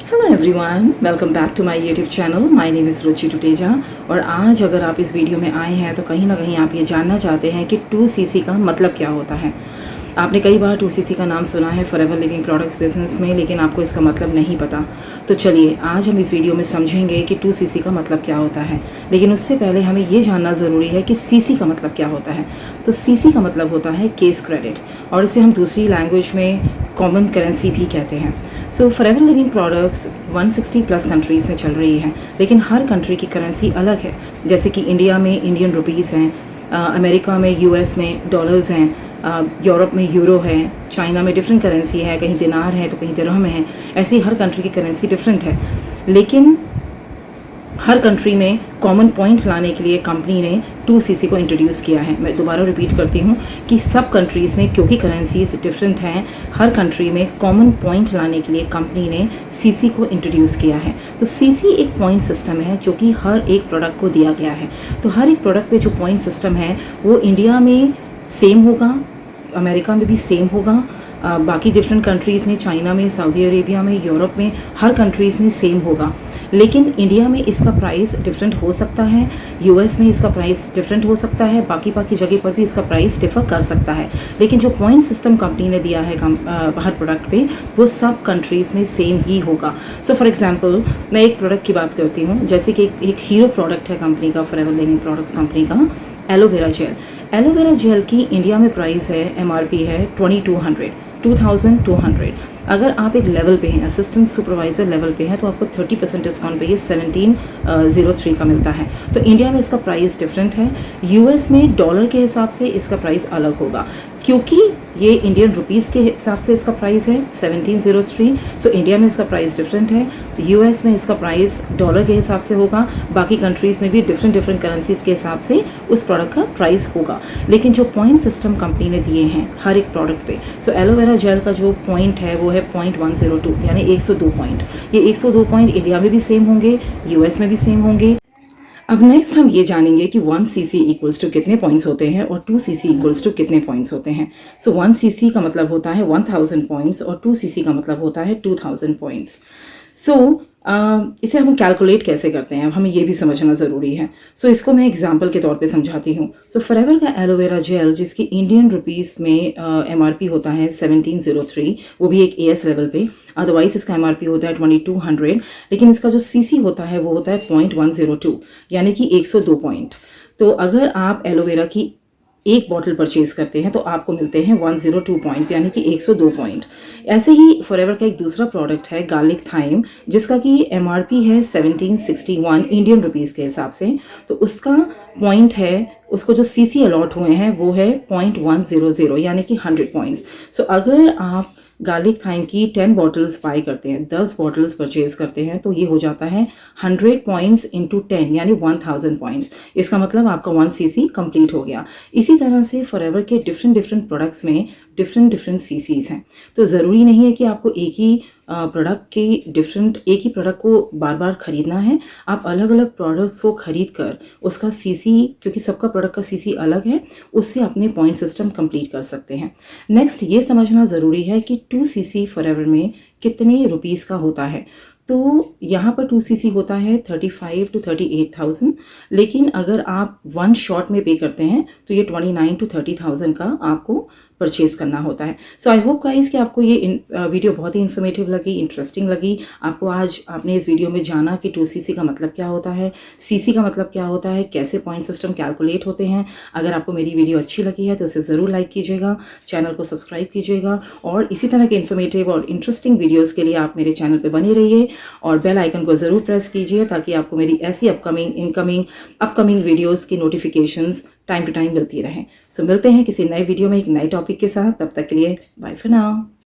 Hello everyone, welcome back to my YouTube channel. My name is Ruchi Tuteja. और आज अगर आप इस वीडियो में आए हैं तो कहीं ना कहीं आप ये जानना चाहते हैं कि 2CC का मतलब क्या होता है। आपने कई बार 2CC का नाम सुना है फॉरएवर लिविंग प्रोडक्ट्स बिजनेस में, लेकिन आपको इसका मतलब नहीं पता। तो चलिए आज हम इस वीडियो में समझेंगे कि 2CC का मतलब क्या होता है। लेकिन उससे पहले हमें ये जानना ज़रूरी है कि CC का मतलब क्या होता है। तो CC का मतलब होता है केस क्रेडिट, और इसे हम दूसरी लैंग्वेज में कॉमन करेंसी भी कहते हैं। So Forever Living products 160 plus countries में चल रही है, लेकिन हर कंट्री की करेंसी अलग है। जैसे कि इंडिया में इंडियन रुपीज़ हैं, अमेरिका में US में डॉलर्स हैं, यूरोप में यूरो है, चाइना में डिफरेंट करेंसी है, कहीं दिनार है तो कहीं दिरहम है। ऐसी हर कंट्री की करेंसी डिफरेंट है, लेकिन हर कंट्री में कॉमन पॉइंट्स लाने के लिए कंपनी ने 2CC को इंट्रोड्यूस किया है। मैं दोबारा रिपीट करती हूँ कि सब कंट्रीज़ में क्योंकि करेंसीज डिफरेंट हैं, हर कंट्री में कॉमन पॉइंट लाने के लिए कंपनी ने CC को इंट्रोड्यूस किया है। तो CC एक पॉइंट सिस्टम है जो कि हर एक प्रोडक्ट को दिया गया है। तो हर एक प्रोडक्ट पे जो पॉइंट सिस्टम है वो इंडिया में सेम होगा, अमेरिका में भी सेम होगा, बाकी डिफरेंट कंट्रीज़ में, चाइना में, सऊदी अरेबिया में, यूरोप में, हर कंट्रीज़ में सेम होगा। लेकिन इंडिया में इसका प्राइस डिफरेंट हो सकता है, US में इसका प्राइस डिफरेंट हो सकता है, बाकी जगह पर भी इसका प्राइस डिफर कर सकता है। लेकिन जो पॉइंट सिस्टम कंपनी ने दिया है हर प्रोडक्ट पे, वो सब कंट्रीज़ में सेम ही होगा। सो फॉर एग्जांपल मैं एक प्रोडक्ट की बात करती हूँ, जैसे कि एक हीरो प्रोडक्ट है कंपनी का, फॉरएवर लिविंग प्रोडक्ट्स कंपनी का, एलोवेरा जेल। एलोवेरा जेल की इंडिया में प्राइस है, MRP है 2200। अगर आप एक लेवल पे हैं, असिस्टेंट सुपरवाइज़र लेवल पे हैं, तो आपको 30% डिस्काउंट पे ये 1703 का मिलता है। तो इंडिया में इसका प्राइस डिफरेंट है, US में डॉलर के हिसाब से इसका प्राइस अलग होगा, क्योंकि ये इंडियन रुपीज़ के हिसाब से इसका प्राइस है 1703। सो इंडिया में इसका प्राइस डिफरेंट है, तो US में इसका प्राइस डॉलर के हिसाब से होगा, बाकी कंट्रीज़ में भी डिफरेंट करेंसीज के हिसाब से उस प्रोडक्ट का प्राइस होगा। लेकिन जो पॉइंट सिस्टम कंपनी ने दिए हैं हर एक प्रोडक्ट पे, सो एलोवेरा जेल का जो पॉइंट है वो है 0.102, यानी 102 पॉइंट। ये 102 पॉइंट इंडिया में भी सेम होंगे, US में भी सेम होंगे। अब नेक्स्ट हम ये जानेंगे कि 1CC इक्वल्स टू कितने पॉइंट्स होते हैं और 2CC इक्वल्स टू कितने पॉइंट्स होते हैं। सो 1CC का मतलब होता है 1000 पॉइंट्स और 2CC का मतलब होता है 2000 पॉइंट्स। सो इसे हम कैलकुलेट कैसे करते हैं, अब हमें ये भी समझना ज़रूरी है। सो इसको मैं एग्जांपल के तौर पे समझाती हूँ। सो फॉरएवर का एलोवेरा जेल, जिसकी इंडियन रुपीज़ में MRP होता है 1703, वो भी एक AS लेवल पे, अदरवाइज इसका MRP होता है 2200, लेकिन इसका जो CC होता है वो होता है 0.102, यानी कि 102 पॉइंट। तो अगर आप एलोवेरा की एक बॉटल परचेज करते हैं तो आपको मिलते हैं 102 पॉइंट्स, यानी कि 102 पॉइंट। ऐसे ही फॉरएवर का एक दूसरा प्रोडक्ट है गार्लिक थाइम, जिसका कि MRP है 1761 इंडियन रुपीज़ के हिसाब से। तो उसका पॉइंट है, उसको जो CC अलॉट हुए हैं वो है 0.100, यानी कि 100 पॉइंट्स। सो अगर आप गार्लिक थाइम की 10 बॉटल्स बाई करते हैं, 10 बॉटल्स परचेज करते हैं, तो ये हो जाता है 100 पॉइंट्स इंटू 10, यानी 1000 पॉइंट्स। इसका मतलब आपका 1CC कंप्लीट हो गया। इसी तरह से फॉरएवर के डिफरेंट प्रोडक्ट्स में डिफरेंट CCs हैं। तो ज़रूरी नहीं है कि आपको एक ही प्रोडक्ट को बार बार ख़रीदना है। आप अलग अलग प्रोडक्ट्स को ख़रीद कर उसका CC, क्योंकि सबका प्रोडक्ट का CC अलग है, उससे अपने पॉइंट सिस्टम कंप्लीट कर सकते हैं। नेक्स्ट ये समझना ज़रूरी है कि 2CC फॉरएवर में कितने रुपीज़ का होता है। तो यहाँ पर 2CC होता है 35 to 38,000, लेकिन अगर आप वन शॉट में पे करते हैं तो ये 29 to 30,000 का आपको परचेज करना होता है। सो आई होप गाइस कि आपको ये वीडियो बहुत ही इन्फॉर्मेटिव लगी, इंटरेस्टिंग लगी। आपने इस वीडियो में जाना कि 2CC का मतलब क्या होता है, CC का मतलब क्या होता है, कैसे पॉइंट सिस्टम कैलकुलेट होते हैं। अगर आपको मेरी वीडियो अच्छी लगी है तो इसे ज़रूर लाइक कीजिएगा, चैनल को सब्सक्राइब कीजिएगा, और इसी तरह के इन्फॉर्मेटिव और इंटरेस्टिंग वीडियोज़ के लिए आप मेरे चैनल पर बने रहिए और बेल आइकन को ज़रूर प्रेस कीजिए, ताकि आपको मेरी ऐसी अपकमिंग वीडियोज़ की नोटिफिकेशंस टाइम टू टाइम मिलती रहे। सो मिलते हैं किसी नए वीडियो में एक नए टॉपिक के साथ। तब तक के लिए बाय फॉर नाउ।